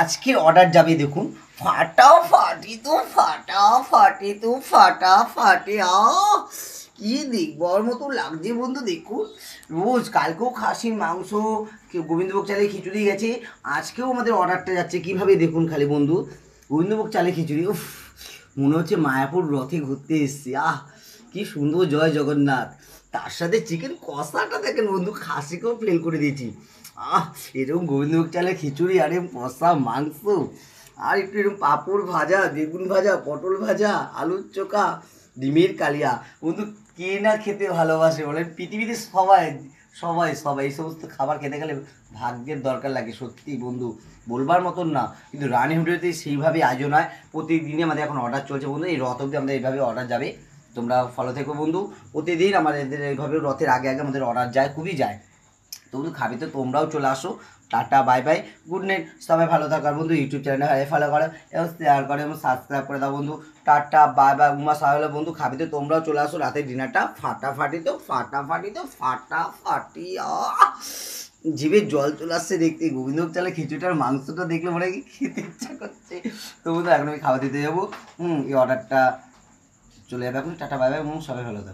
আজকে অর্ডার যাবে দেখুন ফাটাফাটি তো ফাটাফাটি তো ফাটাফাটি কি দেখবার মতো লাগছে বন্ধু। দেখুন রোজ কালকেও খাসির মাংস, গোবিন্দভোগ চালে খিচুড়ি গেছে, আজকেও আমাদের অর্ডারটা যাচ্ছে কীভাবে দেখুন খালি বন্ধু। গোবিন্দভোগ চালে খিচুড়ি, উফ মনে হচ্ছে মায়াপুর রথে ঘুরতে এসছি। কি সুন্দর, জয় জগন্নাথ। তার সাথে চিকেন কষাটা দেখেন বন্ধু, খাসিকেও ফেল করে দিয়েছি। এরকম গোবিন্দভোগ চালের খিচুড়ি, আর এরকম কষা মাংস, আর একটু এরকম পাঁপড় ভাজা, বেগুন ভাজা, পটল ভাজা, আলুর চোখা, ডিমের কালিয়া। বন্ধু কে না খেতে ভালোবাসে বলেন? পৃথিবীতে সবাই সবাই সবাই এই সমস্ত খাবার খেতে গেলে ভাগ্যের দরকার লাগে সত্যি বন্ধু, বলবার মতন না। কিন্তু রানী হোটেলেতে সেইভাবে আয়োজন হয়, প্রতিদিনই আমাদের এখন অর্ডার চলছে বন্ধু। এই রথ অবধি আমাদের এইভাবে অর্ডার যাবে, তোমরা ফলো থেকো বন্ধু। প্রতিদিন আমাদের এইভাবে রথের আগে আগে আমাদের অর্ডার যায়, খুবই যায়। তো বন্ধু খাবি তো তোমরাও চলে আসো। Tata bye bye, good night, সবাই ভালো থাকার বন্ধু। ইউটিউব চ্যানেলে ফলো করো এবং শেয়ার করো এবং সাবস্ক্রাইব করে দাও বন্ধু। টাটা বাই বাই, উমা সাহলে বন্ধু। খাবি তো তোমরাও চলে আসো, রাতের ডিনারটা ফাটাফাটি তো ফাটাফাটি তো ফাটাফাটি। জিভে জল চলে আসছে দেখতে, গোবিন্দভোগ চালের খিচুড়িটার মাংসটা দেখলে মনে হয় কি খেতে ইচ্ছা করছে। তো বন্ধু এখন আমি খাওয়া দিতে যাবো। এই অর্ডারটা চলে যাবে এখন। টাটা বাই বাই, সবাই ভালো থাকো।